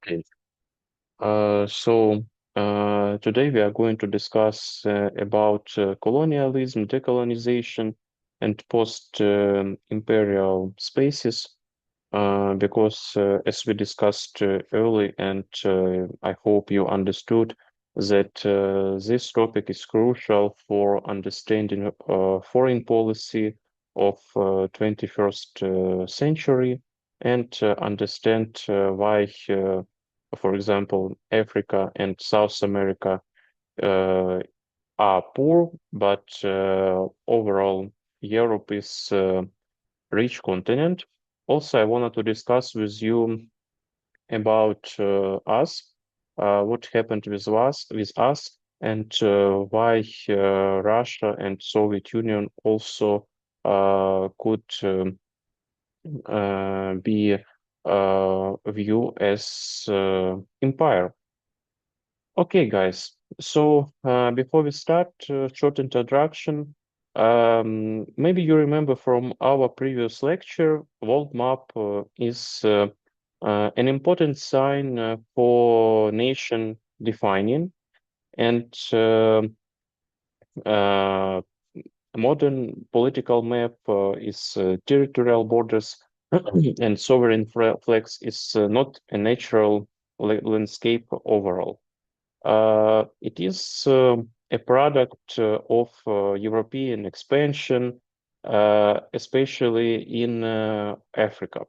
Okay. Today we are going to discuss about colonialism, decolonization, and post-imperial spaces. Because as we discussed early, and I hope you understood that this topic is crucial for understanding foreign policy of 21st century and understand why, for example, Africa and South America uh, are poor, but overall Europe is rich continent. Also, I wanted to discuss with you about us, what happened with us, and why Russia and Soviet Union also could be viewed as empire. Okay, guys. Before we start, short introduction. Maybe you remember from our previous lecture, world map is an important sign for nation defining, and uh, a modern political map is territorial borders, and sovereign flags is not a natural landscape overall. It is a product of European expansion, especially in Africa.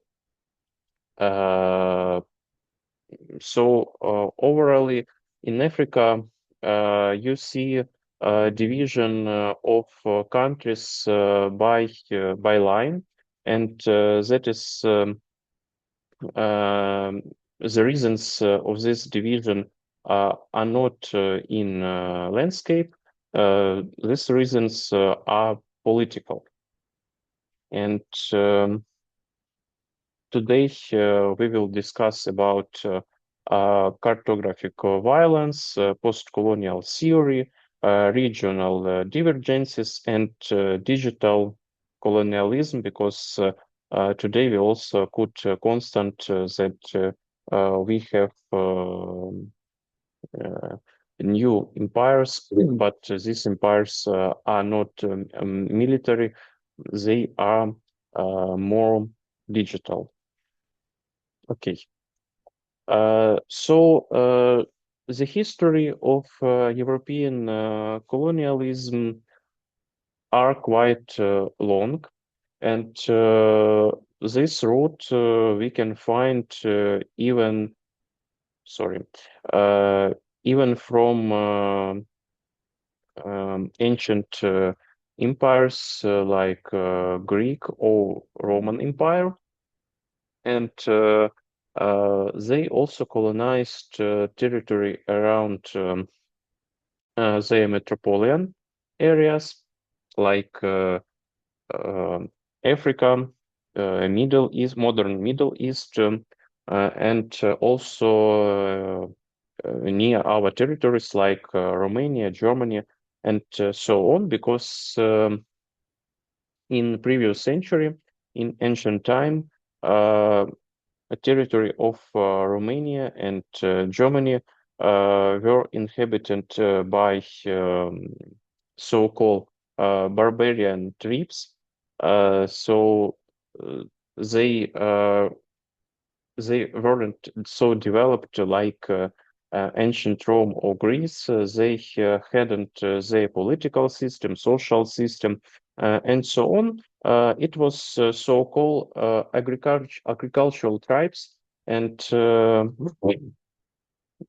Uh, Overall, in Africa, you see a division of countries by line, and that is the reasons of this division are not in landscape. These reasons are political. And today we will discuss about cartographic violence, post-colonial theory, regional divergences, and digital colonialism, because today we also could constant that we have new empires, but these empires are not military, they are more digital. Okay. The history of European colonialism are quite long, and this route we can find sorry, uh, even from ancient empires like Greek or Roman Empire, and they also colonized territory around their metropolitan areas like um Africa, Middle East, modern Middle East, and also near our territories like Romania, Germany, and so on, because in previous century, in ancient time, a territory of Romania and Germany were inhabited by so-called barbarian tribes. Uh, they uh, they weren't so developed like ancient Rome or Greece. They hadn't their political system, social system, and so on. It was so-called agricultural tribes, and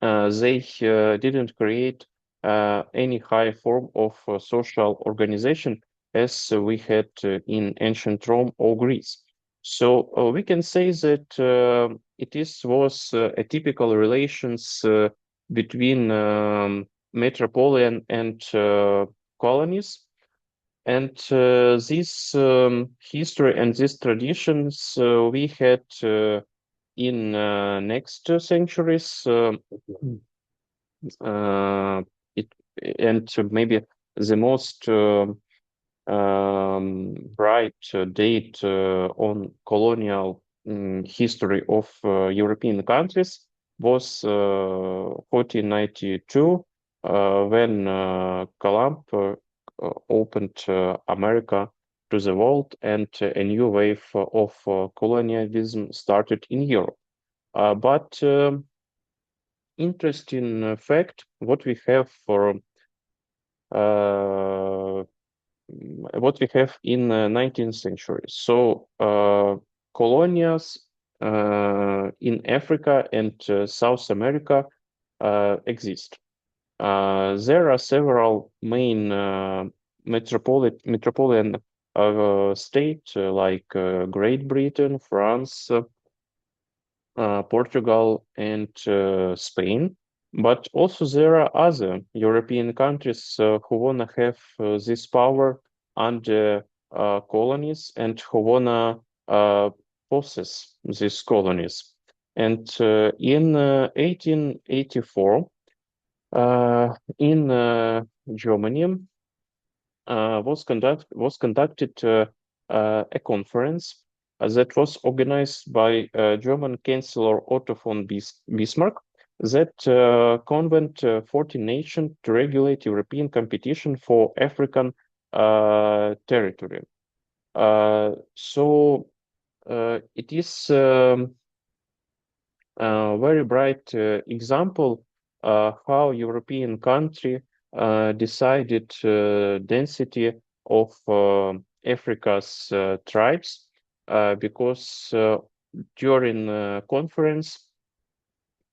they didn't create any high form of social organization as we had in ancient Rome or Greece. We can say that was a typical relations between metropolitan and colonies. And this history and these traditions we had in next centuries. Uh, it and maybe the most bright date on colonial history of European countries was 1492 when Columb opened America to the world, and a new wave of colonialism started in Europe. But interesting fact, what we have for uh, what we have in 19th century. So colonials in Africa and South America exist. There are several main metropolitan states like Great Britain, France, Portugal, and Spain. But also there are other European countries who wanna have this power under colonies and who wanna possess these colonies. And in 1884, in Germany, was conducted a conference that was organized by German Chancellor Otto von Bismarck that convened 14 nations to regulate European competition for African territory. So it is very bright example how European country decided density of Africa's tribes because during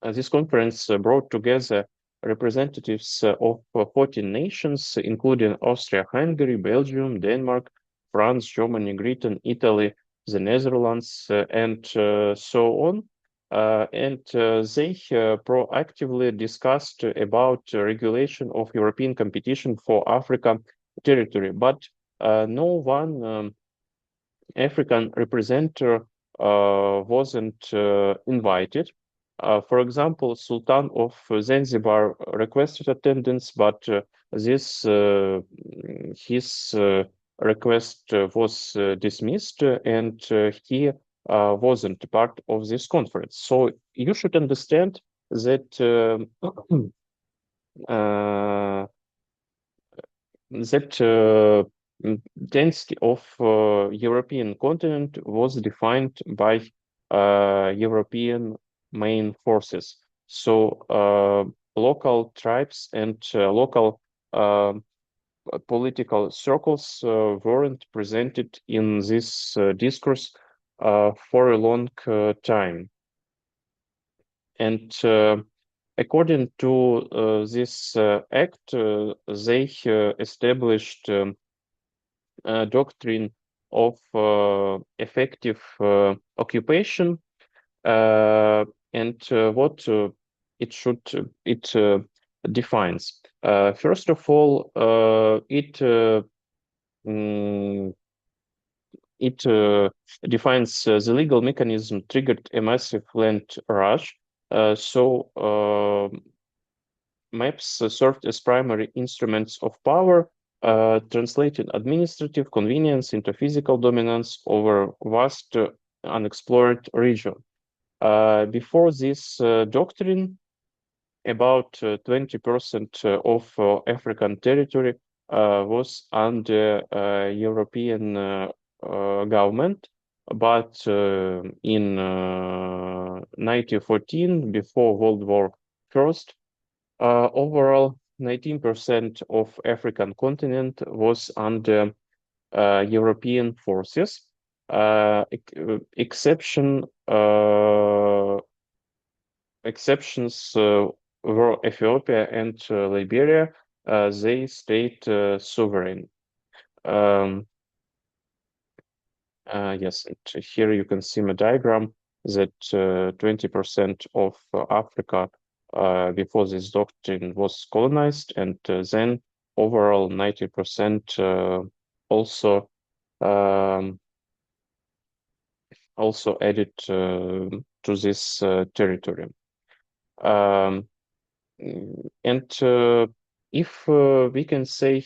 this conference brought together representatives of 14 nations, including Austria, Hungary, Belgium, Denmark, France, Germany, Britain, Italy, the Netherlands, and so on. And they proactively discussed about regulation of European competition for African territory, but no one African representative wasn't invited. For example, Sultan of Zanzibar requested attendance, but his request was dismissed, and he wasn't part of this conference. So you should understand that that density of European continent was defined by European main forces. So local tribes and local political circles weren't presented in this discourse for a long time. And according to this act, they established doctrine of effective occupation and what it defines. First of all, mm, it defines the legal mechanism triggered a massive land rush. So maps served as primary instruments of power, translating administrative convenience into physical dominance over vast unexplored region. Before this doctrine, about 20% of African territory was under European government, but in 1914, before World War First, overall 19% of African continent was under European forces. Exceptions were Ethiopia and Liberia. They stayed sovereign. Um, yes, and here you can see a diagram that 20% of Africa before this doctrine was colonized, and then overall 90% um, also added to this territory. Um, and if we can say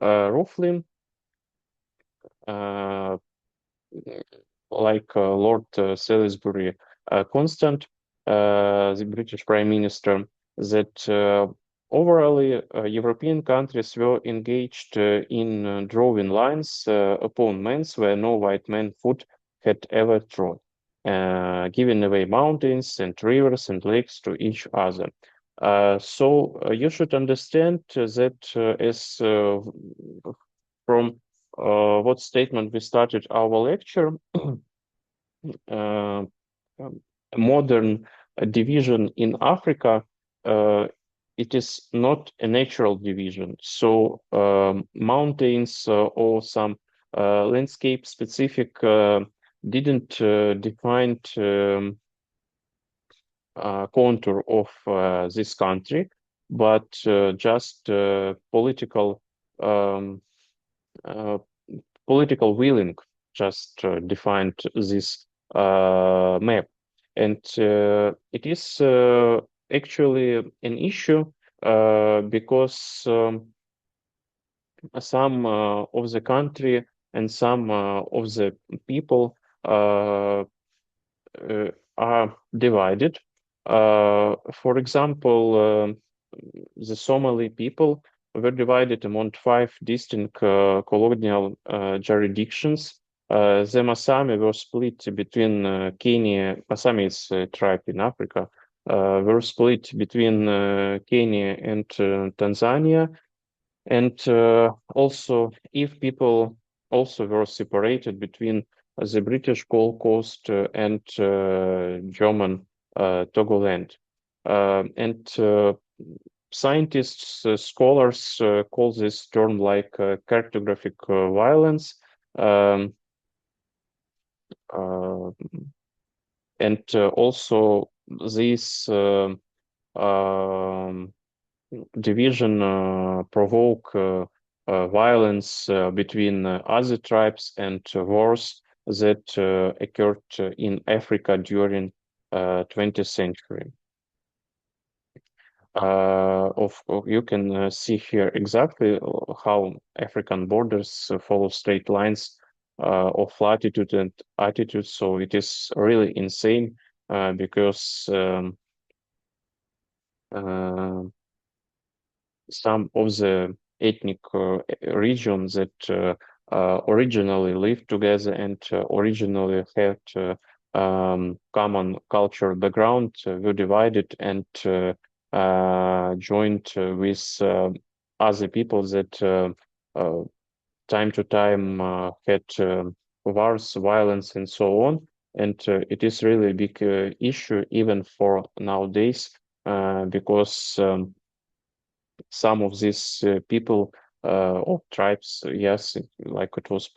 roughly, like Lord Salisbury constant, the British Prime Minister, that overall European countries were engaged in drawing lines upon lands where no white man foot had ever trod, giving away mountains and rivers and lakes to each other. So you should understand that as from what statement we started our lecture, uh, a modern division in Africa, uh, it is not a natural division. So mountains or some landscape specific didn't define contour of this country, but just um, uh, political willing just defined this map. And it is actually an issue because some of the country and some of the people are divided. For example, the Somali people were divided among five distinct colonial jurisdictions. The Masami were split between Kenya, Masami is a tribe in Africa, were split between Kenya and Tanzania. And also, if people also were separated between the British Gold Coast and German Togoland. And scientists, scholars call this term like cartographic violence. Um, uh, and also this um, division provoke violence between other tribes and wars that occurred in Africa during 20th century. You can see here exactly how African borders follow straight lines of latitude and altitude. So it is really insane because uh, some of the ethnic regions that originally lived together and originally had common cultural background were divided and joined with other people that time to time had wars, violence, and so on. And it is really a big issue even for nowadays because some of these people or tribes, yes, like it was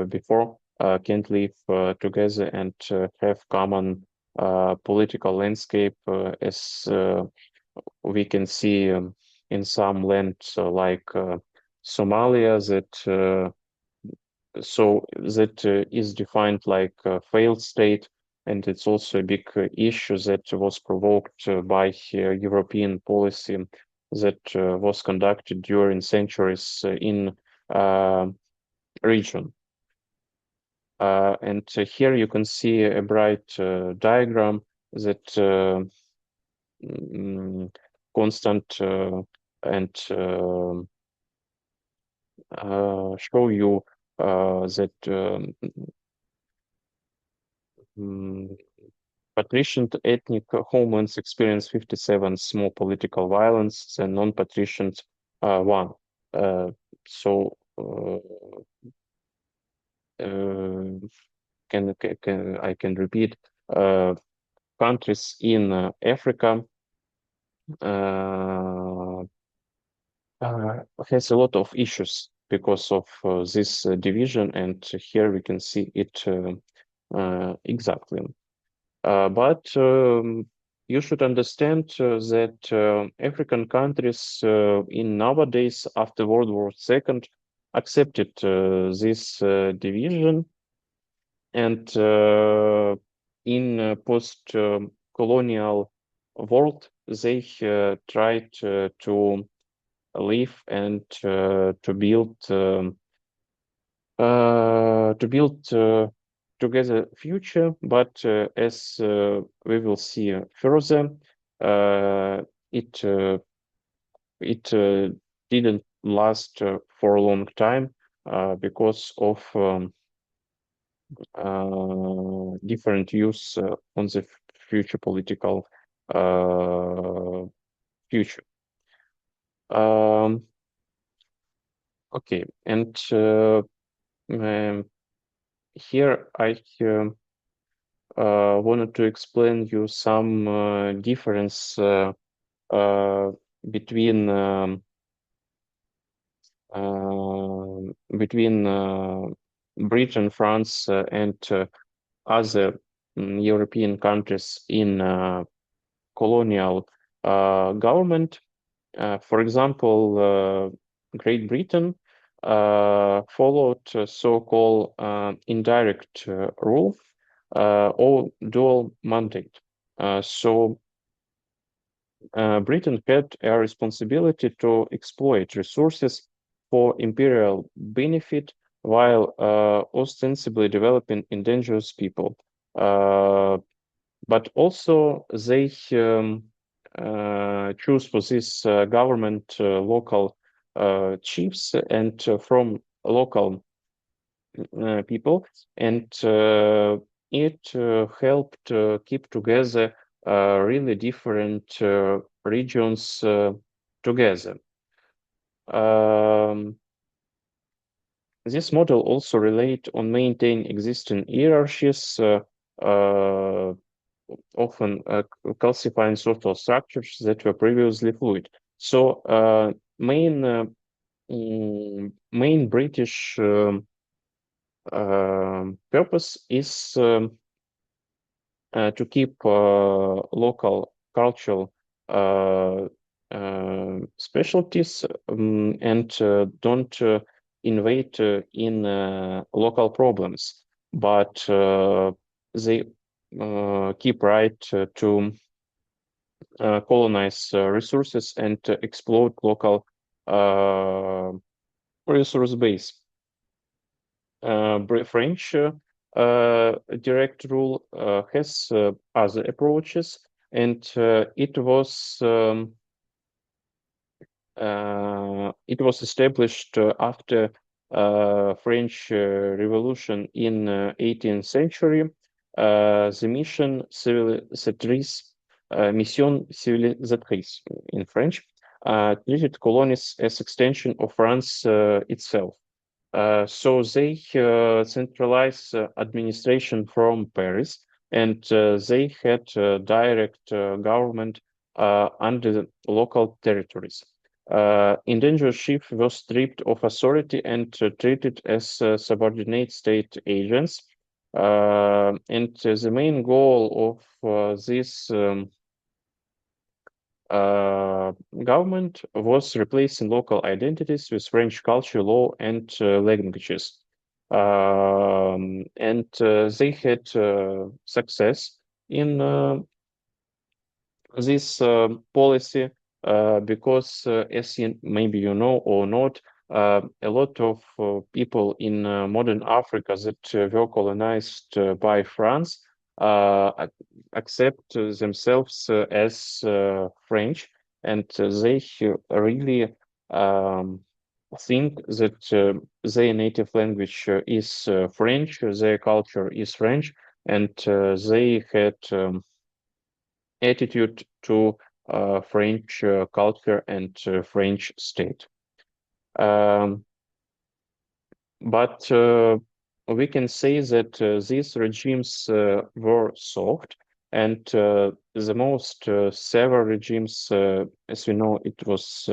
before, can't live together and have common political landscape as we can see in some lands like Somalia that so that is defined like a failed state, and it's also a big issue that was provoked by European policy that was conducted during centuries in uh, region. And here you can see a bright diagram that constant and show you that mm, patrician ethnic homelands experience 57 more political violence than non-patrician one. So I can repeat countries in Africa uh, has a lot of issues because of this division, and here we can see it exactly. But you should understand that African countries in nowadays, after World War II, accepted this division, and in post-colonial world, they tried to live and to build together future, but as we will see further, it didn't last for a long time because of different views on the future political future. Okay, and here I wanted to explain you some difference between Britain, France, and other European countries in colonial government. For example, Great Britain followed so-called indirect rule or dual mandate. So Britain had a responsibility to exploit resources for imperial benefit while ostensibly developing indigenous people. But also they choose for this government local chiefs and from local people, and it helped keep together really different regions together. This model also relate on maintain existing hierarchies, often calcifying social structures that were previously fluid. So main British purpose is to keep local cultural specialties and don't invade in local problems, but they keep right to colonize resources and exploit local resource base. French direct rule has other approaches, and it was established after French Revolution in 18th century. The mission civilisatrice, mission civilisatrice in French, treated colonies as extension of France itself. So they centralized administration from Paris, and they had direct government under the local territories. Indigenous chiefs were stripped of authority and treated as subordinate state agents. And the main goal of this government was replacing local identities with French culture, law, and languages. And they had success in this policy because, as maybe you know or not, a lot of people in modern Africa that were colonized by France accept themselves as French, and they really think that their native language is French, their culture is French, and they had attitude to French culture and French state. But we can say that these regimes were soft, and the most severe regimes, as we know, it was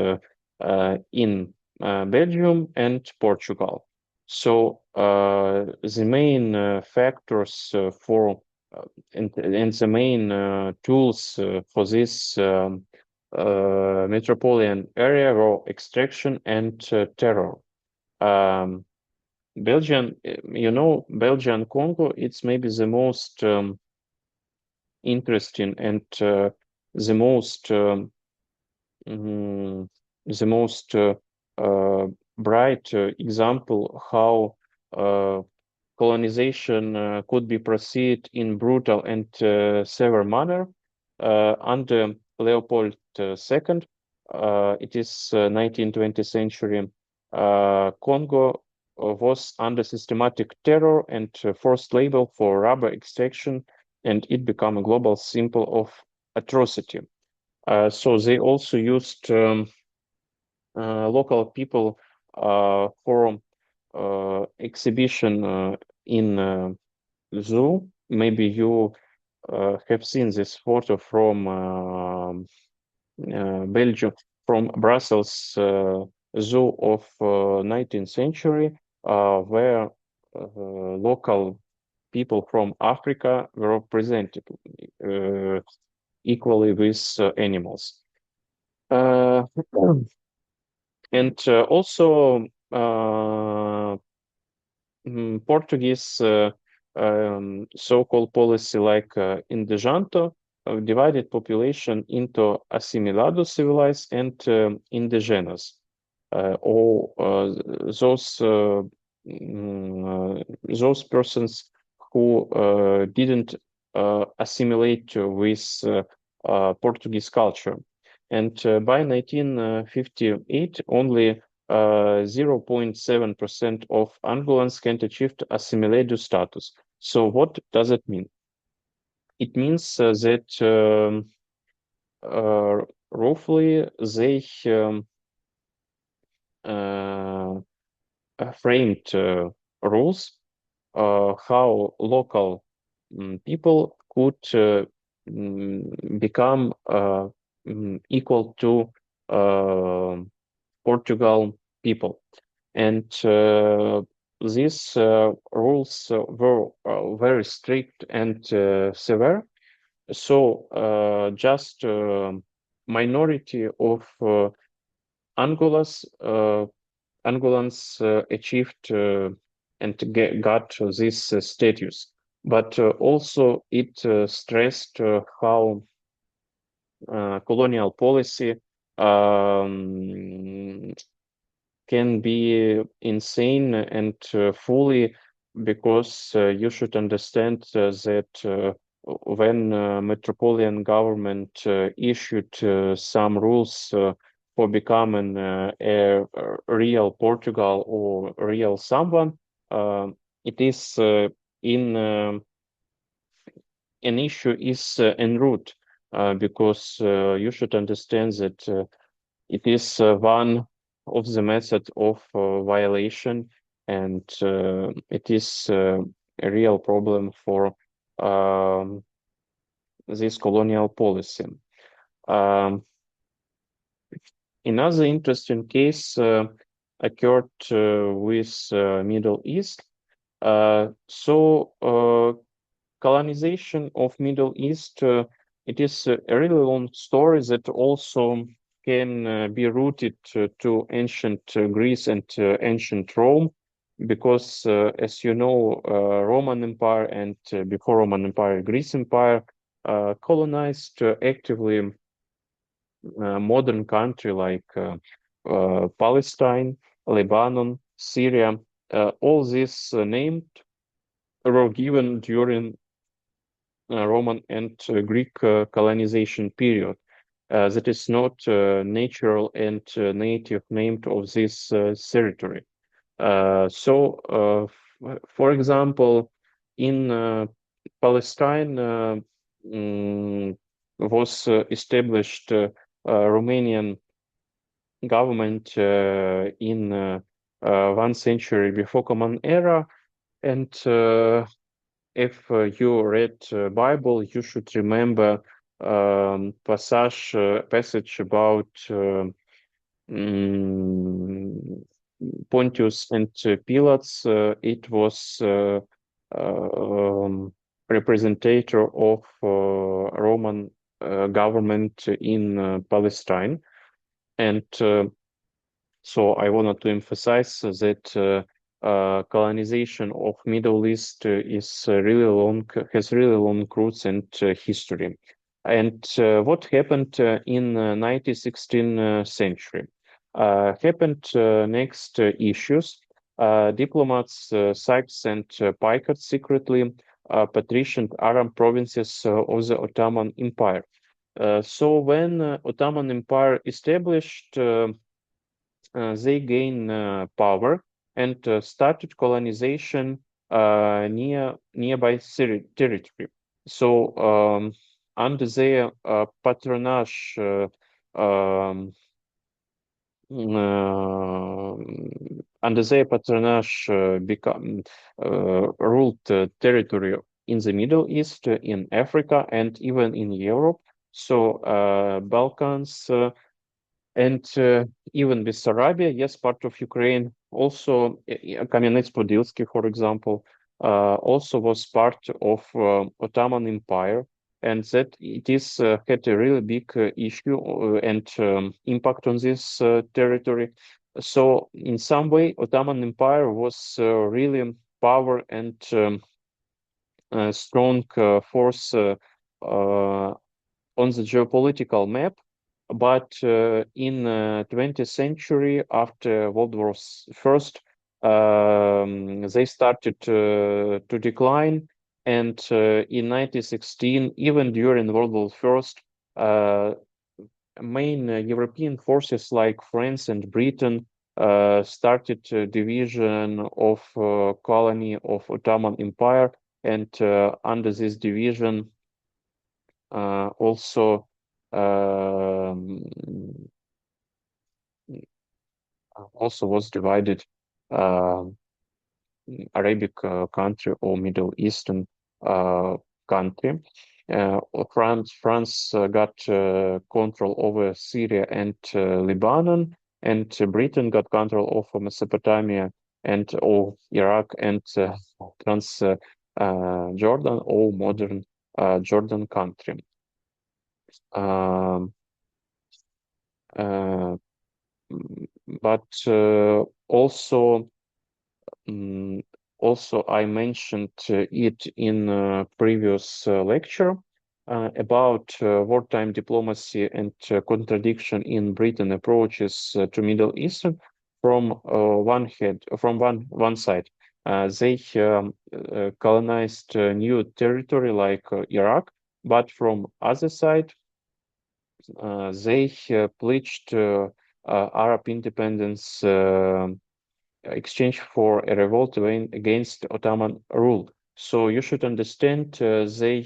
in Belgium and Portugal. So the main factors for and the main tools for this metropolitan area were extraction and terror. Belgian, Belgian Congo, it's maybe the most interesting and the most the most bright example how colonization could be proceed in brutal and severe manner under Leopold II. It is 19th-20th century. Congo was under systematic terror and forced labor for rubber extraction, and it became a global symbol of atrocity. So they also used local people for exhibition in zoo. Maybe you have seen this photo from Belgium, from Brussels Zoo of 19th century, where local people from Africa were represented equally with animals. And also Portuguese so-called policy like Indejanto divided population into assimilado, civilized, and indigenous. Or those persons who didn't assimilate with Portuguese culture. And by 1958, only 0.7% of Angolans can achieve assimilated status. So what does it mean? It means that roughly they framed rules how local people could become equal to Portugal people. And these rules were very strict and severe. So just minority of Angolas, Angolans achieved and got this status. But also it stressed how colonial policy can be insane and fully, because you should understand that when metropolitan government issued some rules for becoming a real Portugal or real someone, it is in an issue is en route, because you should understand that it is one of the method of violation, and it is a real problem for this colonial policy. Another interesting case occurred with Middle East. Colonization of Middle East, it is a really long story that also can be rooted to ancient Greece and ancient Rome, because as you know, Roman Empire and before Roman Empire, Greece Empire colonized actively modern country like Palestine, Lebanon, Syria. All these named were given during Roman and Greek colonization period. That is not natural and native name of this territory. For example, in Palestine was established Romanian government in 1 century before Common Era, and if you read Bible, you should remember passage about Pontius and Pilates. It was representative of Roman government in Palestine, and so I wanted to emphasize that colonization of Middle East is really long, has really long roots and history. And what happened in 19th, 16th century? Happened next issues. Diplomats Sykes and Picard secretly patricianed Arab provinces of the Ottoman Empire. So when Ottoman Empire established, they gained power and started colonization nearby territory. So under their patronage, uh, under their patronage become ruled territory in the Middle East, in Africa, and even in Europe. So Balkans and even Bessarabia, yes, part of Ukraine. Also, Kamenets-Podilsky, for example, also was part of Ottoman Empire, and that it is had a really big issue and impact on this territory. So, in some way, Ottoman Empire was really power and strong force on the geopolitical map, but in 20th century, after World War First, they started to decline, and in 1916, even during World War First, main European forces like France and Britain started division of colony of Ottoman Empire, and under this division also um, also was divided uh, Arabic country or Middle Eastern uh, country. France got control over Syria and Lebanon, and Britain got control over Mesopotamia and or Iraq and Trans Jordan or modern Jordan country. Um, uh, but also Mm, also, I mentioned it in previous lecture about wartime diplomacy and contradiction in Britain approaches to Middle Eastern. From one side, they colonized new territory like Iraq, but from other side, they pledged Arab independence. Exchange for a revolt against Ottoman rule. So you should understand they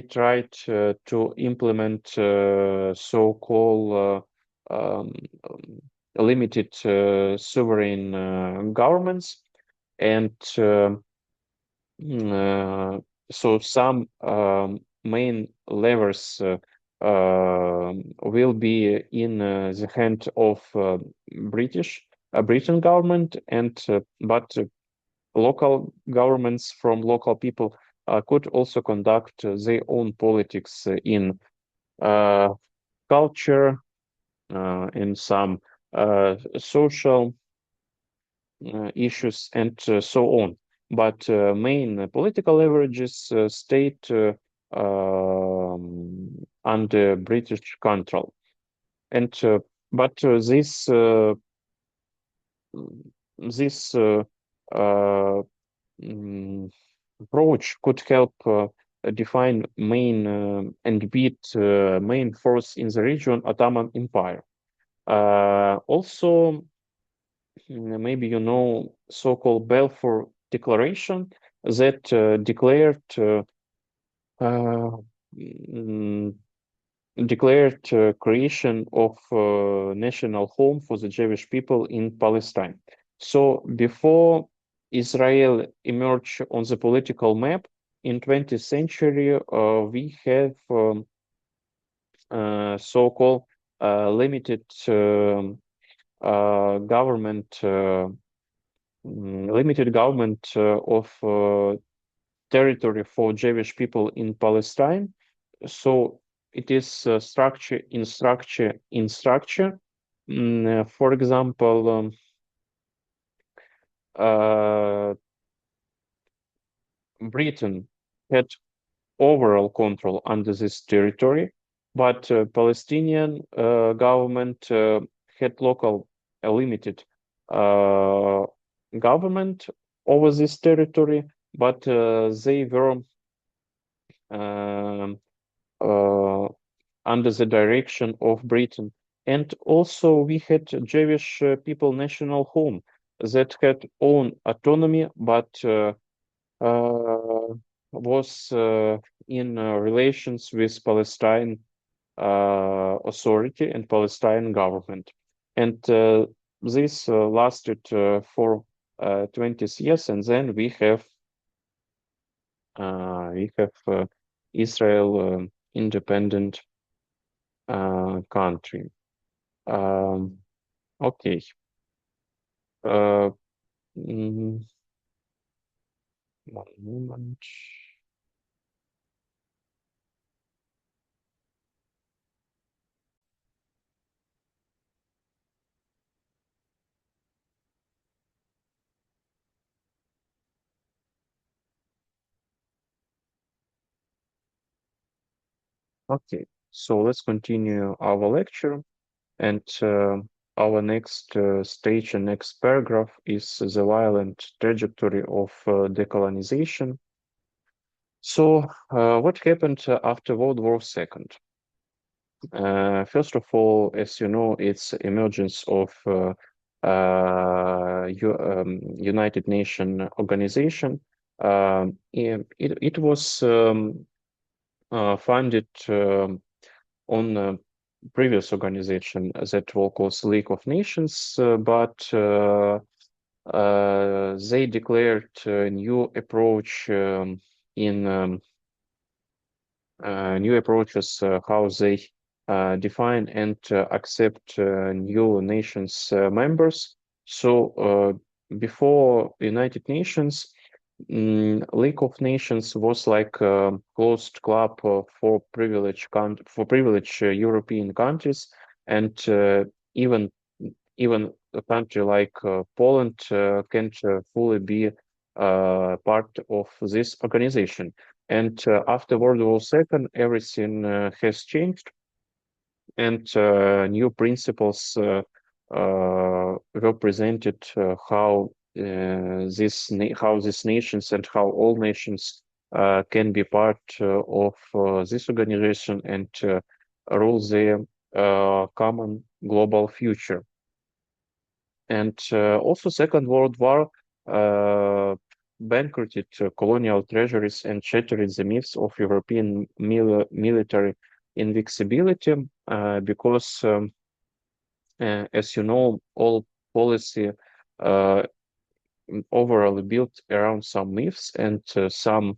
tried to implement so-called um, limited sovereign governments, and so some main levers will be in the hand of Britain government, and but local governments from local people could also conduct their own politics in uh, culture, in some social issues, and so on. But main political leverages stayed under British control. And but this mm, approach could help define main and beat main force in the region, Ottoman Empire. Also, maybe you know so-called Balfour Declaration that declared uh, mm, creation of national home for the Jewish people in Palestine. So before Israel emerged on the political map in 20th century, we have so-called limited government. Limited government of territory for Jewish people in Palestine. So it is structure in structure in structure. For example, Britain had overall control under this territory, but Palestinian government had local limited government over this territory, but they were um, uh, under the direction of Britain. And also we had Jewish people national home that had own autonomy, but was in relations with Palestine authority and Palestine government. And this lasted for 20 years, and then we have Israel independent country. Um, okay. Uh, mm, One moment. Okay, so let's continue our lecture. And our next stage and next paragraph is the violent trajectory of decolonization. So, what happened after World War II? First of all, as you know, it's emergence of United Nations organization. It was founded on previous organization that was called League of Nations, but they declared a new approach in new approaches how they define and accept new nations members. So before United Nations, League of Nations was like a closed club for privileged European countries, and even a country like Poland can't fully be part of this organization. And after World War II, everything has changed, and new principles were presented how these nations and how all nations can be part of this organization and rule their common global future. And also, Second World War bankrupted colonial treasuries and shattered the myths of European military invincibility because, as you know, all policy uh, overall built around some myths and some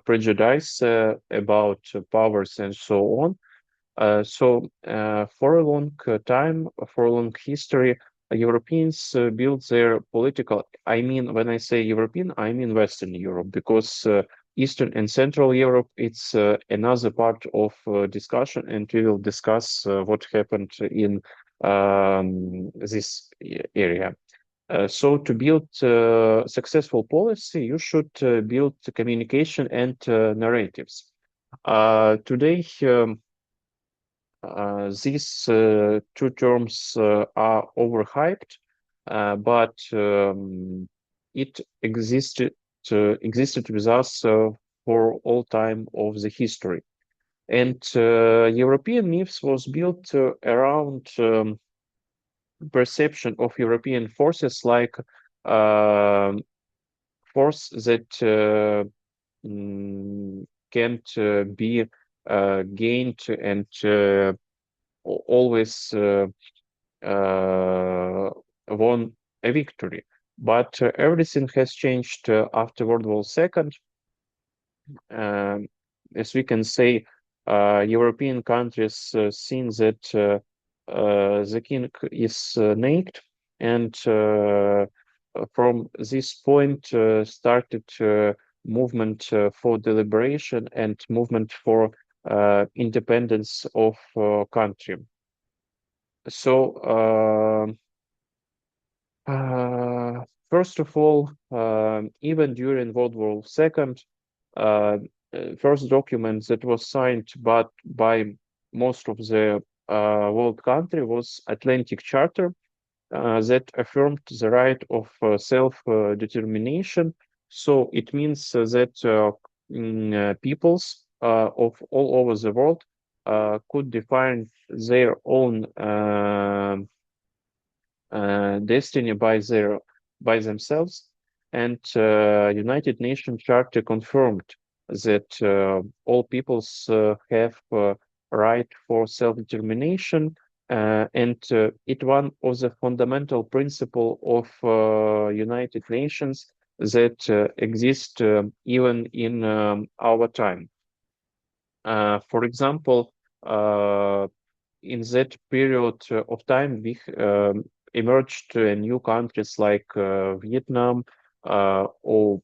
prejudice about powers and so on. For a long time, for a long history, Europeans built their political. I mean, when I say European, I mean Western Europe, because Eastern and Central Europe, it's another part of discussion, and we will discuss what happened in this area. So to build successful policy, you should build communication and narratives. Today, these two terms are overhyped, but it existed with us for all time of the history. And European myths was built around perception of European forces like force that can't be gained and always won a victory. But everything has changed after World War II. As we can say, European countries seen that the king is naked, and from this point started movement for deliberation and movement for independence of country. So, first of all, even during World War II, uh, first document that was signed but by most of the world country was Atlantic Charter, that affirmed the right of self-determination. So it means that peoples of all over the world could define their own destiny by themselves, and United Nations Charter confirmed that all peoples have right for self-determination, and it one of the fundamental principle of United Nations that exist even in our time. For example, in that period of time, we emerged new countries like Vietnam or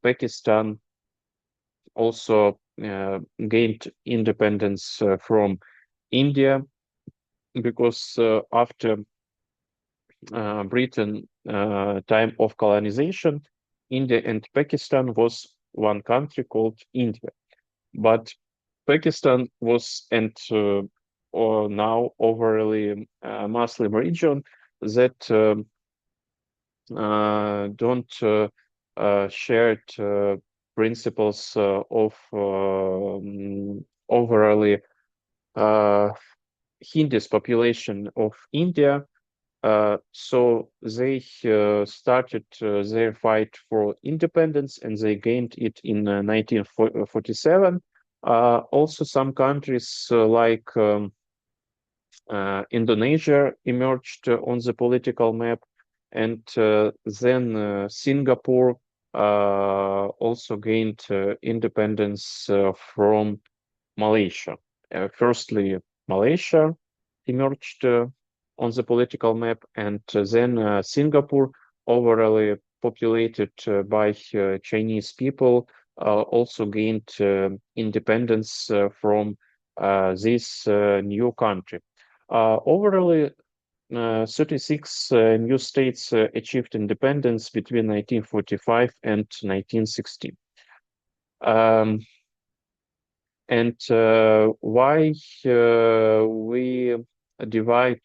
Pakistan, also gained independence from India, because after Britain time of colonization, India and Pakistan was one country called India. But Pakistan was and or now overly Muslim region that don't shared principles of overly Hindus population of India. So they started their fight for independence, and they gained it in 1947. Also, some countries like Indonesia emerged on the political map, and then Singapore also gained independence from Malaysia. Firstly, Malaysia emerged on the political map, and then Singapore, overly populated by Chinese people, also gained independence from this new country. Overall, 36 new states achieved independence between 1945 and 1960. Um, and why we divide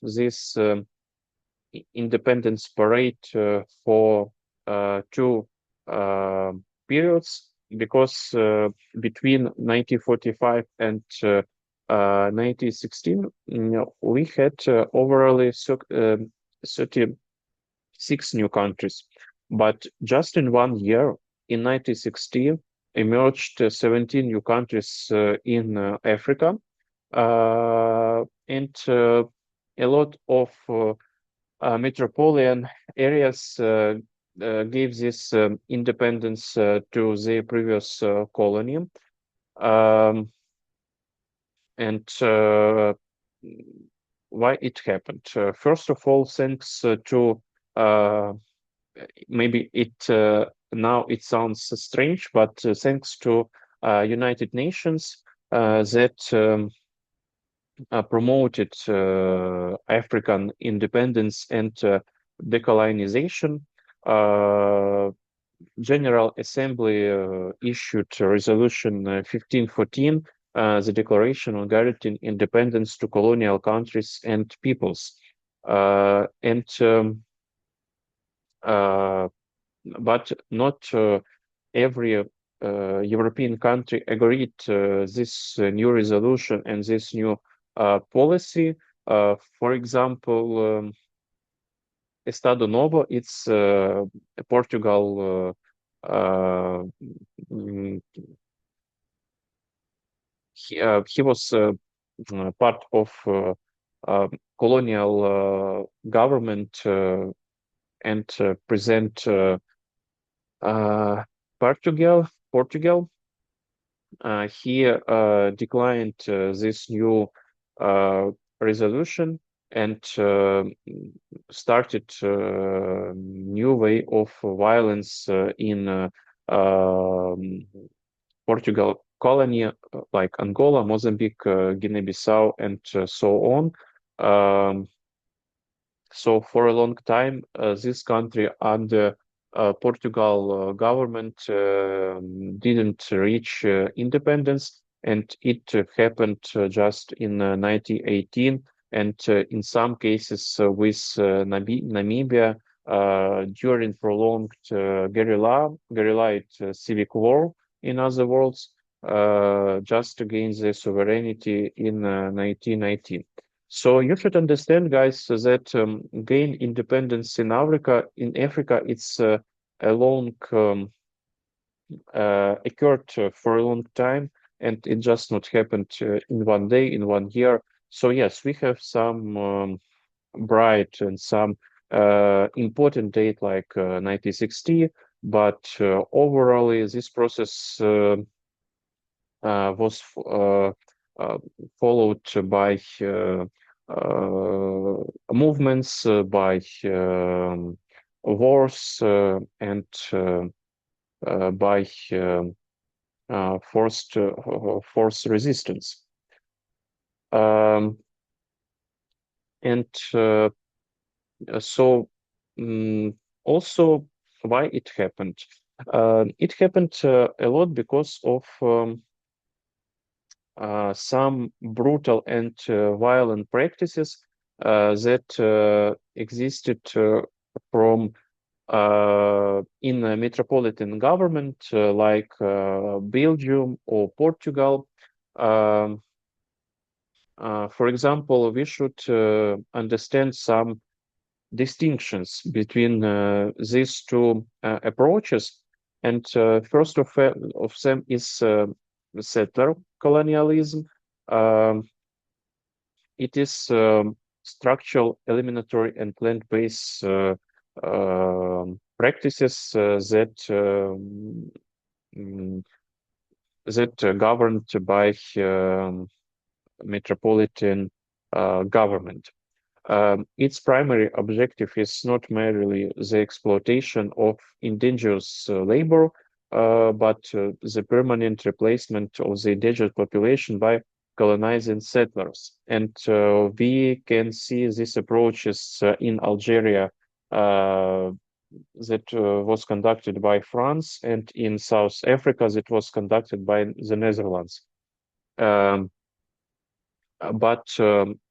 this independence parade for two periods? Because between 1945 and 1916, we had overall 36 new countries. But just in 1 year, in 1916, emerged 17 new countries in Africa. And a lot of metropolitan areas gave this independence to their previous colony. Um, and why it happened? First of all, thanks to maybe it now it sounds strange, but thanks to United Nations that promoted African independence and decolonization. General Assembly issued Resolution 1514, the Declaration on Guaranteeing Independence to Colonial Countries and Peoples. And but not every European country agreed this new resolution and this new policy. For example, Estado Novo, it's Portugal. Mm, he was part of colonial government and present Portugal. He declined this new resolution and started new way of violence in Portugal colony like Angola, Mozambique, Guinea-Bissau, and so on. So for a long time, this country under Portugal government didn't reach independence, and it happened just in 1918, and in some cases with Namibia during prolonged guerrilla civic war, in other words, just to gain their sovereignty in 1919. So you should understand, guys, that gain independence in Africa, it's a long occurred for a long time, and it just not happened in one day, in one year. So yes, we have some bright and some important date like 1960, but overall, this process was uh, followed by movements, by wars, and by forced resistance. And so also why it happened. It happened a lot because of some brutal and violent practices that existed from in a metropolitan government like Belgium or Portugal. Um, for example, we should understand some distinctions between these two approaches. And first of them is settler colonialism. Um, it is structural, eliminatory, and land-based practices mm, that governed by metropolitan government. Its primary objective is not merely the exploitation of indigenous labor, but the permanent replacement of the indigenous population by colonizing settlers. And we can see these approaches in Algeria that was conducted by France, and in South Africa that was conducted by the Netherlands. Um, but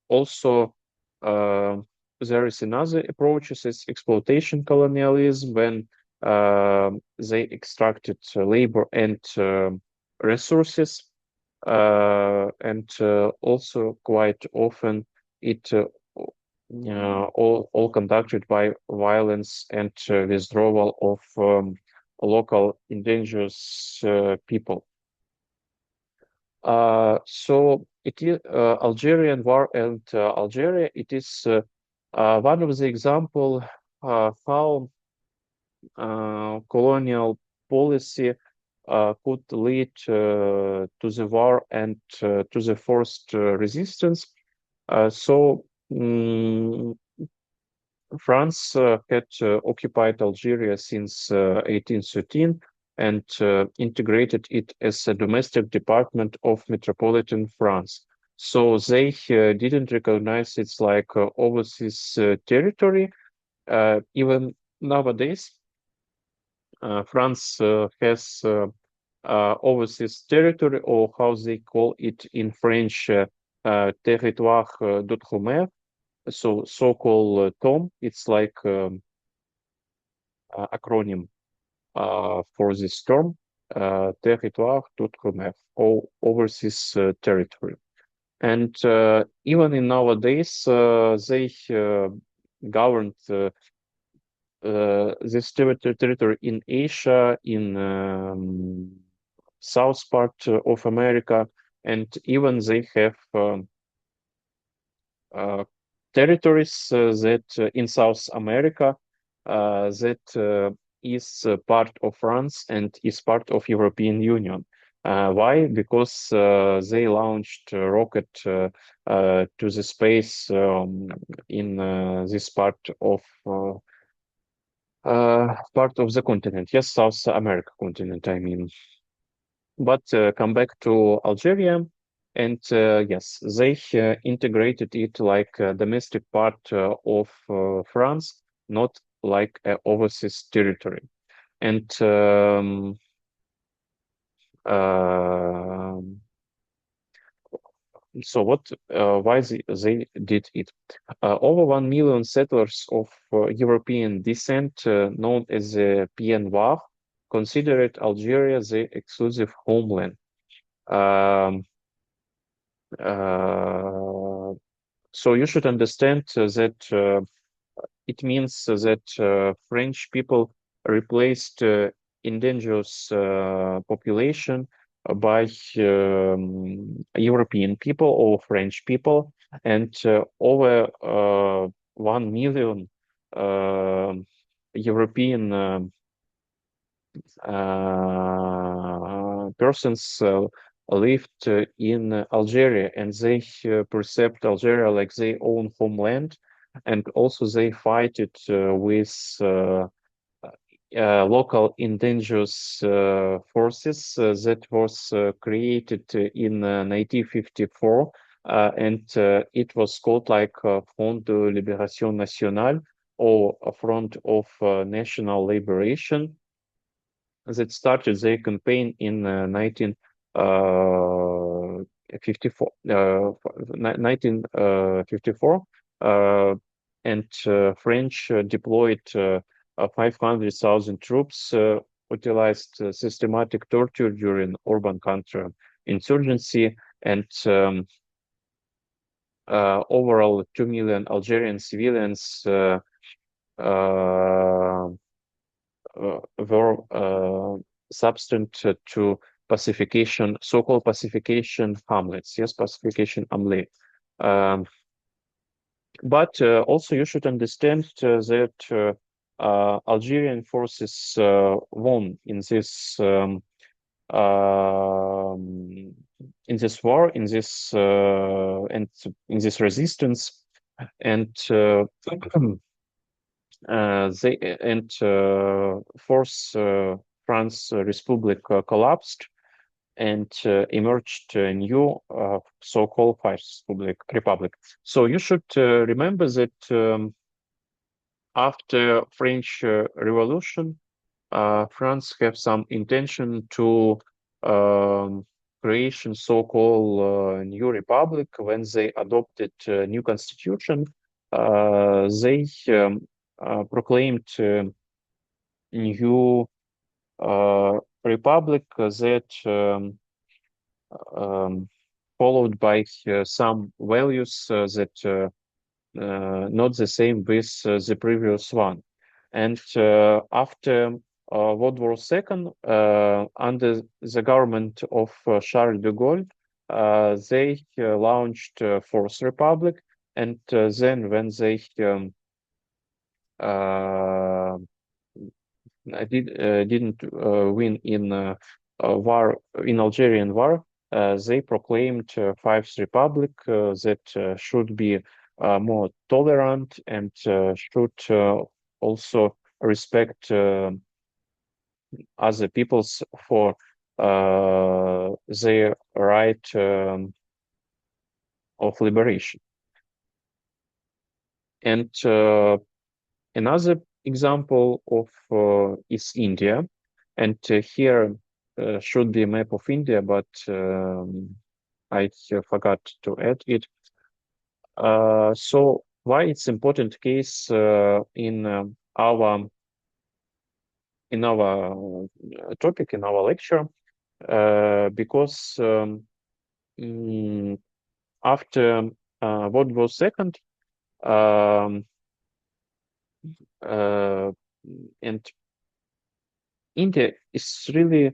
also uh, there is another approach is exploitation colonialism when they extracted labor and resources, and also quite often it all conducted by violence and withdrawal of local indigenous people. So it is Algerian war and Algeria. It is one of the example how colonial policy could lead to the war and to the forced resistance. So France had occupied Algeria since 1813 and integrated it as a domestic department of metropolitan France. So they didn't recognize it's like overseas territory. Even nowadays, France has overseas territory, or how they call it in French, territoire d'outre-mer, so-called TOM. It's like acronym for this term, territoire d'outre-mer, or overseas territory. And even in nowadays, they governed this territory in Asia, in south part of America, and even they have territories that in South America that is part of France and is part of European Union. Why? Because they launched a rocket to the space in this part of the continent. Yes, South America continent, I mean. But come back to Algeria, and yes, they integrated it like a domestic part of France, not like overseas territory. And um, So why they did it? Over 1 million settlers of European descent, known as the PNW, considered Algeria their exclusive homeland. Um, uh, so you should understand that it means that French people replaced indigenous population by European people or French people, and over 1 million uh, European persons lived in Algeria, and they perceived Algeria like their own homeland, and also they fight it with local indigenous forces that was created in 1954, and it was called like Front de Libération Nationale, or a Front of National Liberation, that started their campaign in 1954, and French deployed 500,000 troops, utilized systematic torture during urban counter-insurgency, and overall 2 million Algerian civilians were substantive to pacification, so-called pacification hamlets. Yes, pacification hamlet. Um, but also you should understand that Algerian forces won um, in this war, and in this resistance, and they and Fourth France Republic collapsed, and emerged a new so-called Fifth Republic. So you should remember that after French Revolution, France have some intention to um, creation so-called new republic. When they adopted new constitution, they proclaimed new republic that um, followed by some values that not the same with the previous one. And after World War II, under the government of Charles de Gaulle, they launched Fourth Republic, and then when they uh, didn't win in war in Algerian war, they proclaimed Fifth Republic that should be more tolerant and should also respect other peoples for their right of liberation. And another example of is India, and here should be a map of India, but I forgot to add it. So why it's important case in our topic in our lecture? Because after World War II, um, uh, and India is really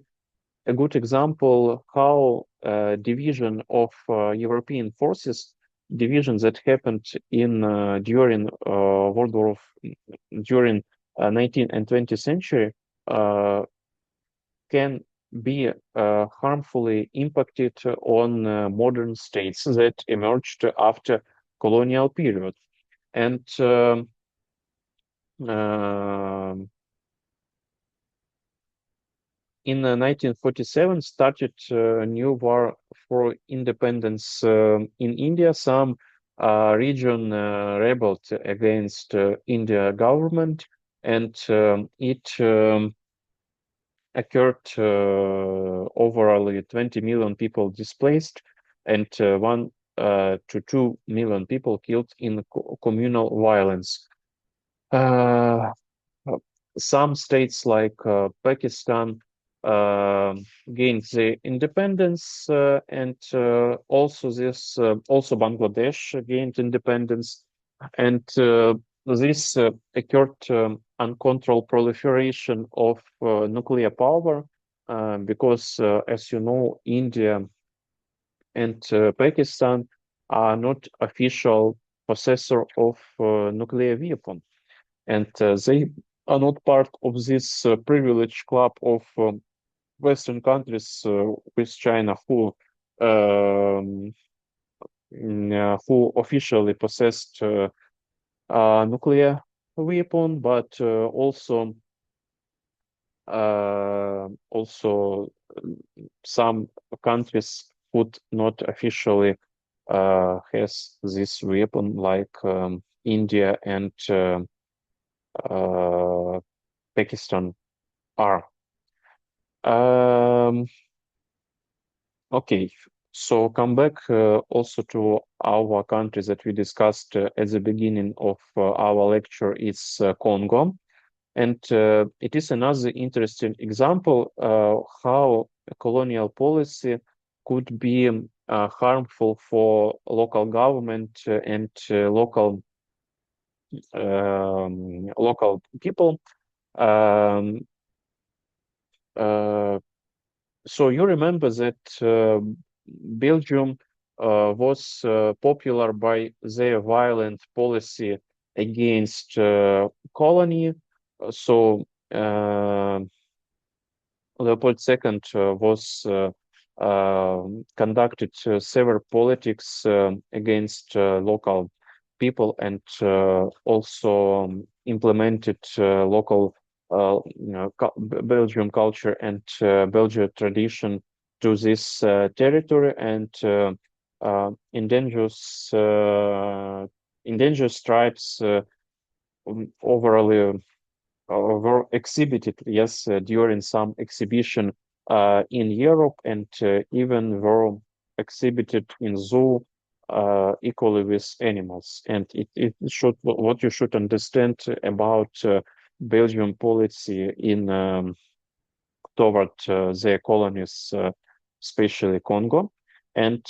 a good example how division of European forces, division that happened in World War during 19th and 20th century uh, can be harmfully impacted on modern states that emerged after colonial period. And um in 1947 started a new war for independence in India. Some region rebelled against India government, and it occurred overall 20 million people displaced, and to 2 million people killed in communal violence. Uh, some states like Pakistan uh, gained the independence, and also Bangladesh gained independence, and this occurred uncontrolled proliferation of nuclear power because, as you know, India and Pakistan are not official possessor of nuclear weapon, and they are not part of this privileged club of Western countries with China um, who officially possessed nuclear weapon, but also some countries would not officially has this weapon, like India and uh, Pakistan are. Um, okay, so come back also to our country that we discussed at the beginning of our lecture. It's Congo. And it is another interesting example how a colonial policy could be harmful for local government and local people. Um, uh, so you remember that Belgium was popular by their violent policy against colony. So Leopold II was conducted severe politics against local people, and also implemented local Belgian culture and Belgian tradition to this territory, and endangered tribes overall were exhibited, yes, during some exhibition in Europe, and even were exhibited in zoo equally with animals. And it should, what you should understand about Belgian policy in toward their colonies, especially Congo, and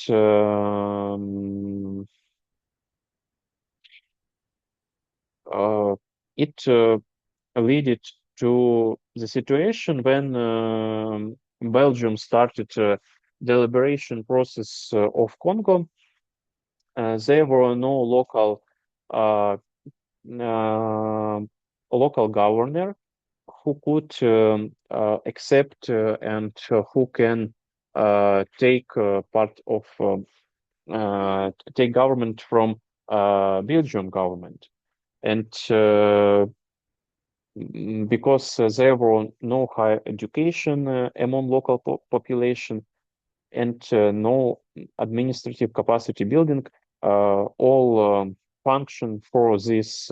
it led to the situation when Belgium started the process of Congo. There were no uh, uh, local governor who could accept and who can take part of take government from Belgium government. And because there were no higher education among local population, and no administrative capacity building, all function for this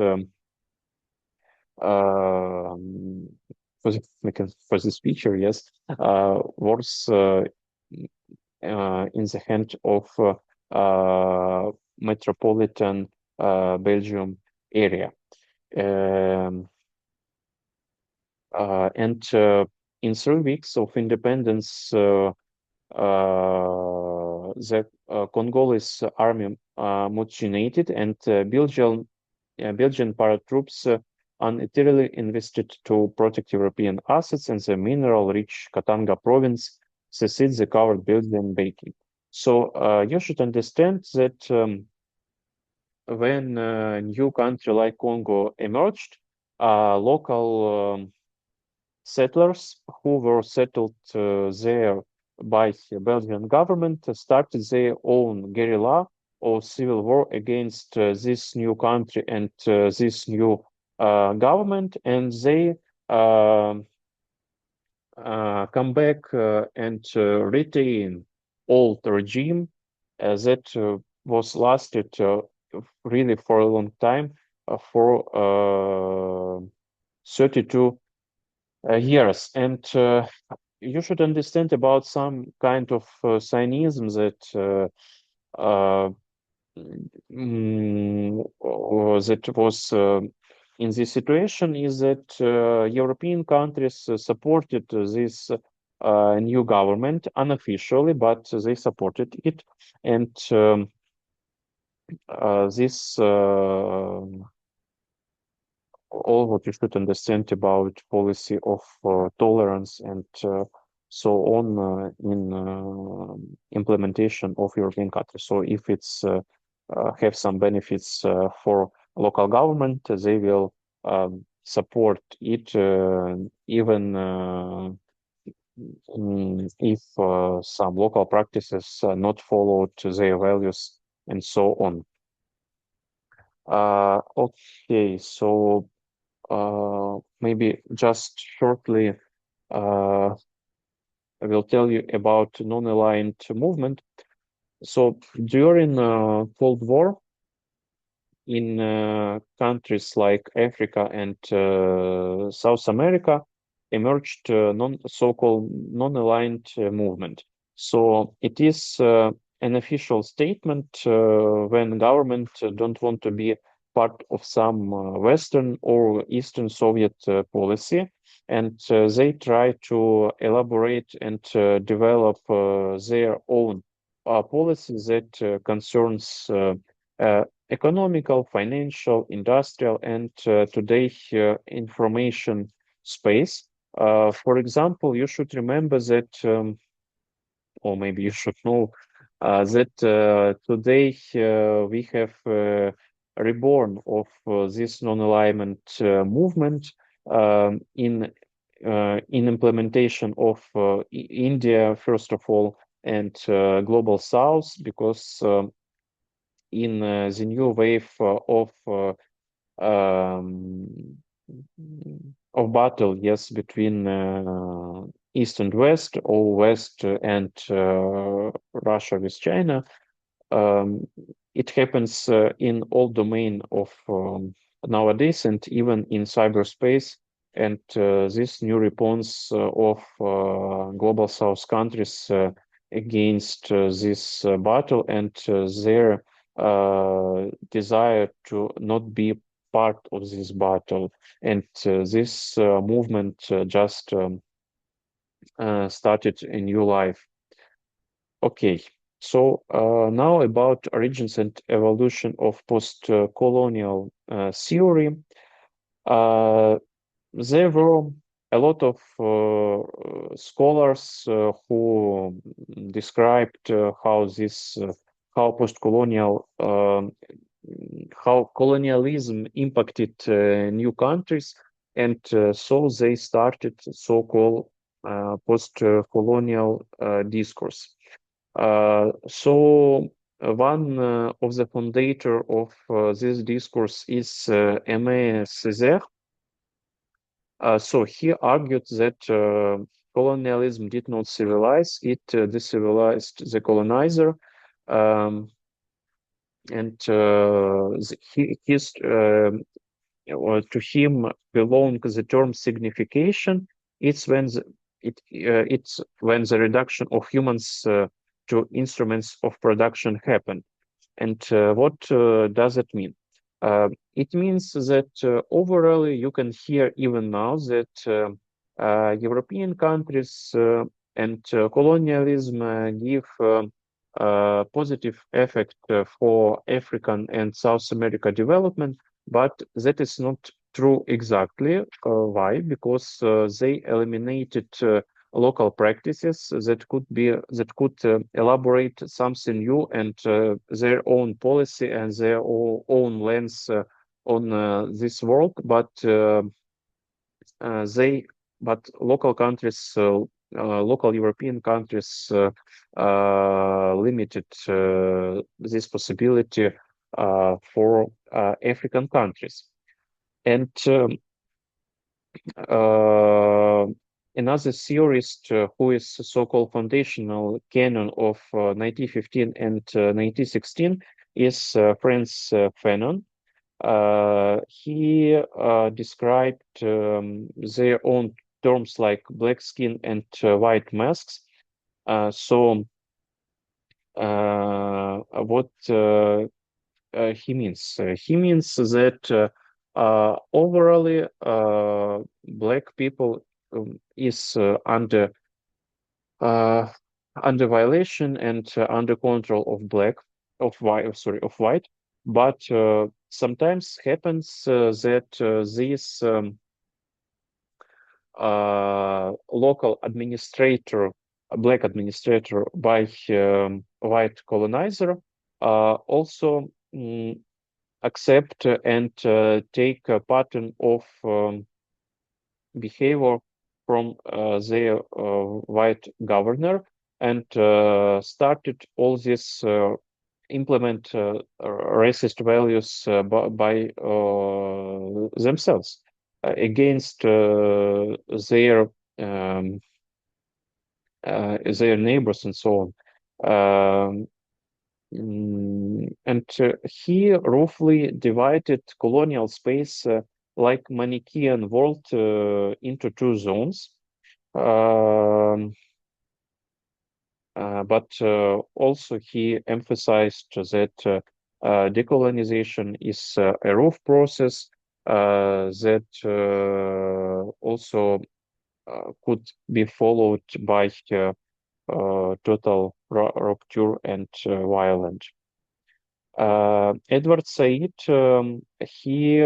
for this feature, yes, was in the hand of metropolitan Belgium area. Um, and in 3 weeks of independence, the Congolese army mutinated, and Belgian paratroops unilaterally invested to protect European assets, and the mineral-rich Katanga province succeeds the covered Belgian baking. So you should understand that when a new country like Congo emerged, local settlers who were settled there by the Belgian government started their own guerrilla or civil war against this new country and this new government, and they uh, come back and retain old regime that was lasted really for a long time, for 32 years. And you should understand about some kind of cynism that that was in this situation is that European countries supported this new government unofficially, but they supported it, and this all what you should understand about policy of tolerance and so on in implementation of European countries. So if it's have some benefits for local government, they will support it even if some local practices not followed their values and so on. Okay, so maybe just shortly, I will tell you about non-aligned movement. So during Cold War, in countries like Africa and South America, emerged so-called non-aligned movement. So it is an official statement when government don't want to be part of some Western or Eastern Soviet policy, and they try to elaborate and develop their own policy that concerns economical, financial, industrial, and today information space. For example, you should remember that, or maybe you should know that today we have reborn of this non-alignment movement in implementation of India, first of all, and Global South, because in the new wave um, of battle, yes, between East and West, or West and Russia with China. It happens in all domain of nowadays, and even in cyberspace. And this new response of global South countries against this battle and their desire to not be part of this battle. And this movement just started a new life. Okay, so now about origins and evolution of post-colonial theory. There were a lot of scholars who described how post-colonial how colonialism impacted new countries, and so they started so-called post-colonial discourse. So one of the founder of this discourse is Aimé Césaire. So he argued that colonialism did not civilize, it decivilized the colonizer. And to him belong the term signification. It's when it's when the reduction of humans to instruments of production happen. And what does it mean? It means that overall you can hear even now that European countries and colonialism give positive effect for African and South America development, but that is not true exactly. Why? Because they eliminated local practices that could elaborate something new and their own policy and their own lens on this world, but they but local countries local European countries limited this possibility for African countries. And another theorist who is so-called foundational canon of 1915 and 1916 is Franz Fanon. He described their own terms like black skin and white masks. So what he means. He means that overall, black people is uh, under violation and under control of of white. But sometimes happens that these local administrator, a black administrator by white colonizer, also accept and take a pattern of behavior from their white governor and started all this implement racist values by themselves against um, their neighbors and so on. And he roughly divided colonial space like Manichaean world into two zones. Um, but also he emphasized that decolonization is a rough process that also could be followed by total rupture and violence. Edward Said, he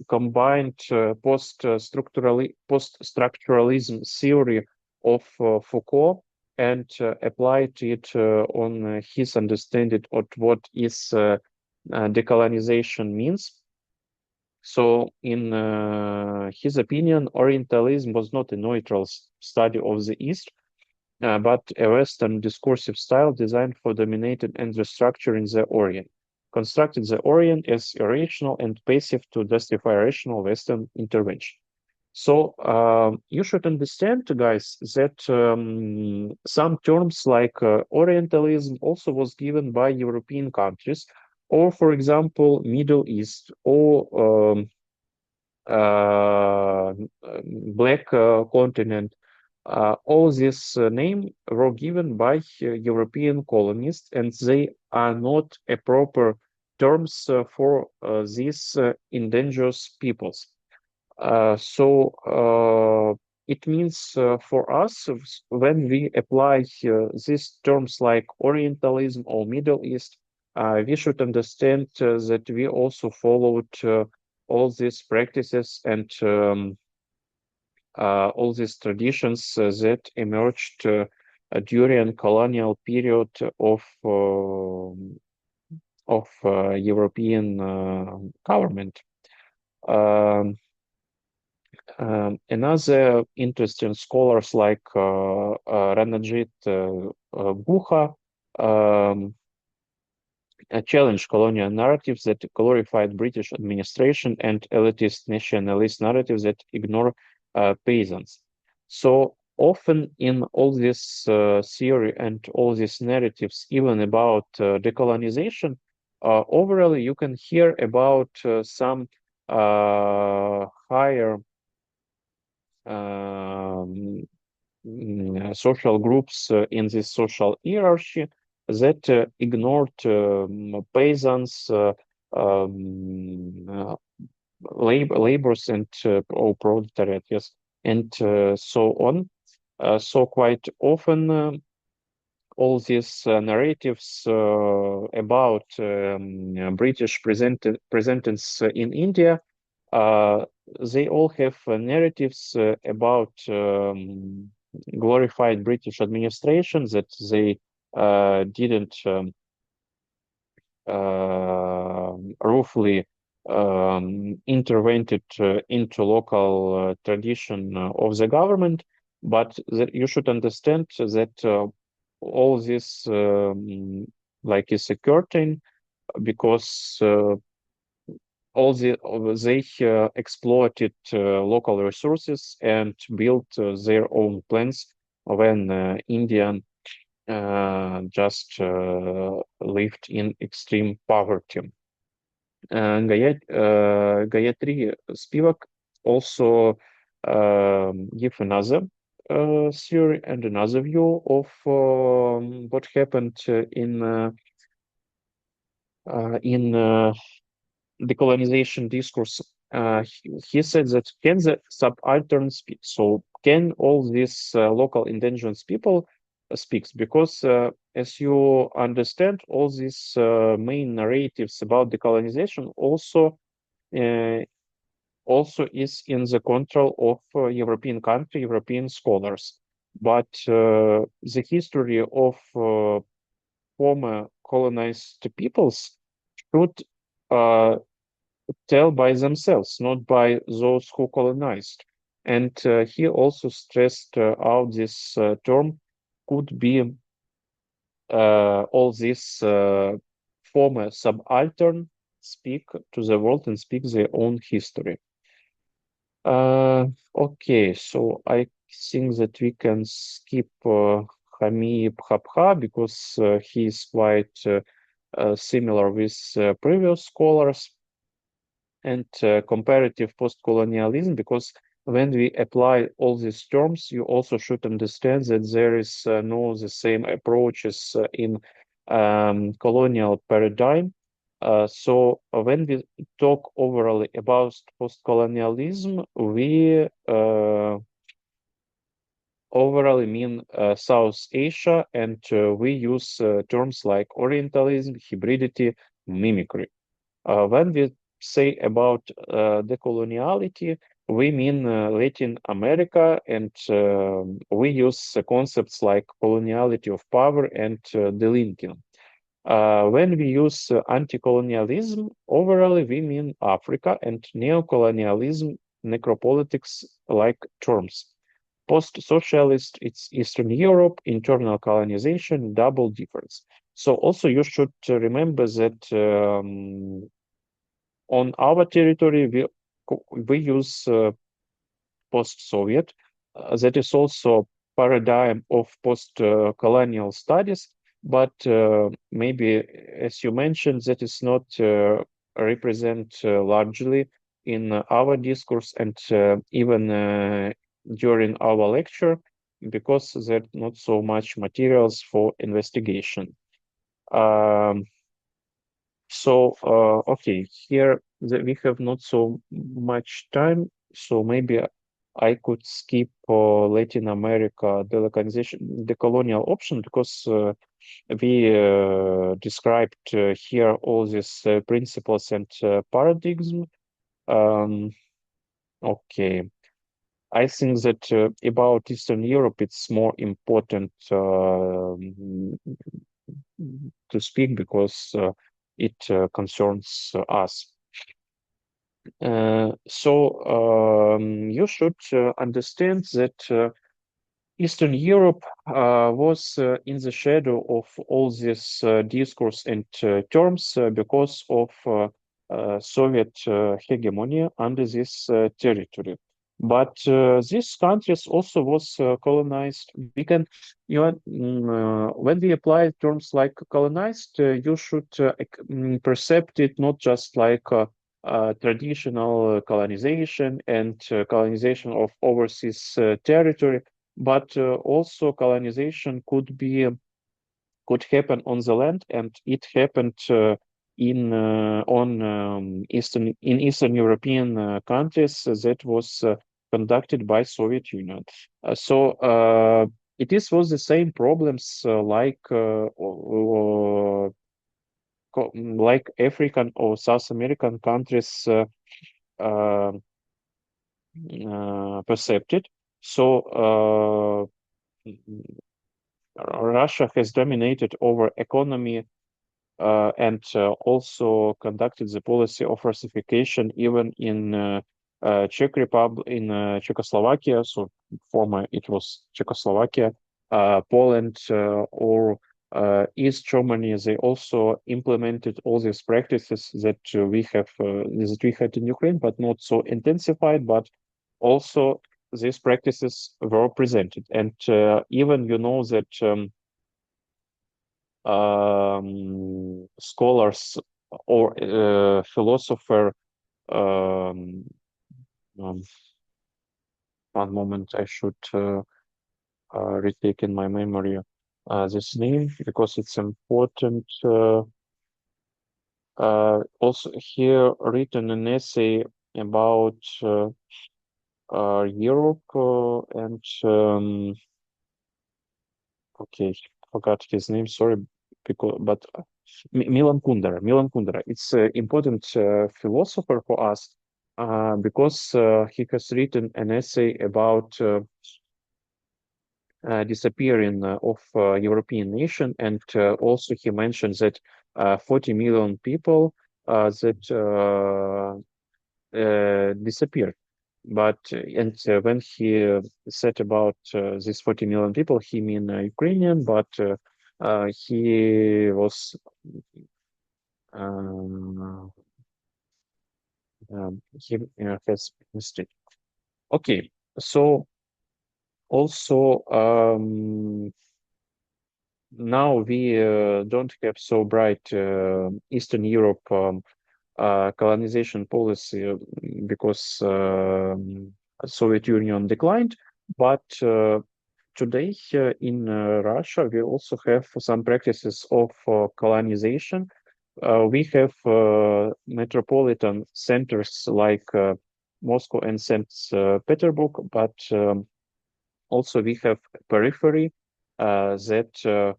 combined post-structuralism theory of Foucault and applied it on his understanding of what is decolonization means. So, in his opinion, Orientalism was not a neutral study of the East, but a Western discursive style designed for dominating and restructuring the Orient, constructed the Orient as irrational and passive to justify rational Western intervention. So you should understand, guys, that some terms like Orientalism also was given by European countries, or, for example, Middle East, or uh, Black continent. All these names were given by European colonists, and they are not a proper terms for these endangered peoples. So it means for us, when we apply these terms like Orientalism or Middle East, we should understand that we also followed all these practices and all these traditions that emerged during colonial period of European government. Um, Another interesting scholars like Ranajit Guha um, challenged colonial narratives that glorified British administration and elitist nationalist narratives that ignore peasants. So often in all this theory and all these narratives, even about decolonization, overall you can hear about some higher um, social groups in this social hierarchy that ignored peasants, laborers, and or proletariat, yes, and so on. So quite often, all these narratives about British presence in India, uh, they all have narratives about glorified British administration that they didn't roughly intervened into local tradition of the government, but that you should understand that all this like is a curtain because they exploited local resources and built their own plans when India just lived in extreme poverty. Gayatri Spivak also give another theory and another view of what happened in in decolonization discourse, he said that can the subaltern speak? So can all these local indigenous people speaks? Because as you understand, all these main narratives about decolonization uh, also is in the control of European country, European scholars. But the history of former colonized peoples should uh, tell by themselves, not by those who colonized. And he also stressed out this term could be all these former subaltern speak to the world and speak their own history. Okay, so I think that we can skip Hamid Habha because he is quite similar with previous scholars, and comparative post-colonialism, because when we apply all these terms, you also should understand that there is no the same approaches in colonial paradigm. So when we talk overall about post-colonialism, we overall mean South Asia, and we use terms like Orientalism, hybridity, mimicry. When we say about decoloniality, we mean Latin America, and we use concepts like coloniality of power and delinking. When we use anti-colonialism, overall we mean Africa, and neo-colonialism, necropolitics like terms. Post-socialist, it's Eastern Europe, internal colonization, double difference. So also you should remember that on our territory, we use post-Soviet. That is also paradigm of post-colonial studies, but maybe, as you mentioned, that is not represent largely in our discourse and even during our lecture, because there are not so much materials for investigation. Um, okay, here we have not so much time, so maybe I could skip Latin America the colonial option, because we described here all these principles and paradigms. Um, okay, I think that about Eastern Europe, it's more important to speak because it concerns us. You should understand that Eastern Europe was in the shadow of all this discourse and terms because of Soviet hegemony under this territory. But these countries also was colonized. We can, when we apply terms like colonized, you should perceive it not just like traditional colonization and colonization of overseas territory, but also colonization could happen on the land, and it happened in on Eastern European countries that was conducted by Soviet Union. It is was the same problems like African or South American countries uh, perceived. So Russia has dominated over economy and also conducted the policy of Russification even in Czech Republic, in Czechoslovakia. So former it was Czechoslovakia, Poland, or East Germany. They also implemented all these practices that that we had in Ukraine, but not so intensified. But also these practices were presented, and even that. Scholars or philosopher. Um, um, One moment, I should retake in my memory this name because it's important. Also here written an essay about Europe and okay, forgot his name. Sorry, because but Milan Kundera. Milan Kundera. It's an important philosopher for us because he has written an essay about disappearing of European nation, and also he mentions that 40 million people that disappeared. But and when he said about these 40 million people, he mean Ukrainian, but he was um, he has mistake. Okay, so also now we don't have so bright Eastern Europe colonization policy because Soviet Union declined, but today in Russia we also have some practices of colonization. We have metropolitan centers like Moscow and St. Petersburg, but also we have periphery that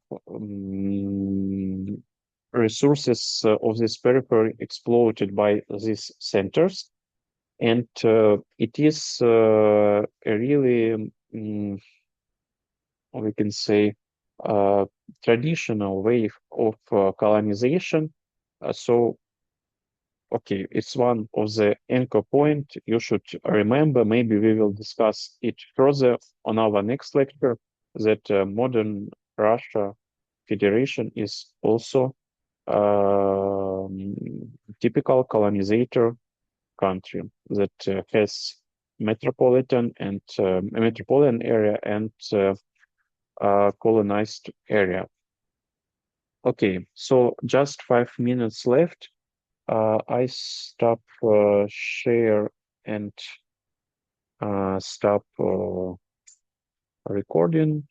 resources of this periphery exploited by these centers. And it is a really, we can say, uh, traditional way of colonization. So, okay, it's one of the anchor point you should remember. Maybe we will discuss it further on our next lecture, that modern Russia Federation is also um, typical colonizer country that has metropolitan and a metropolitan area and colonized area. Okay, so just 5 minutes left. I stop share and stop recording.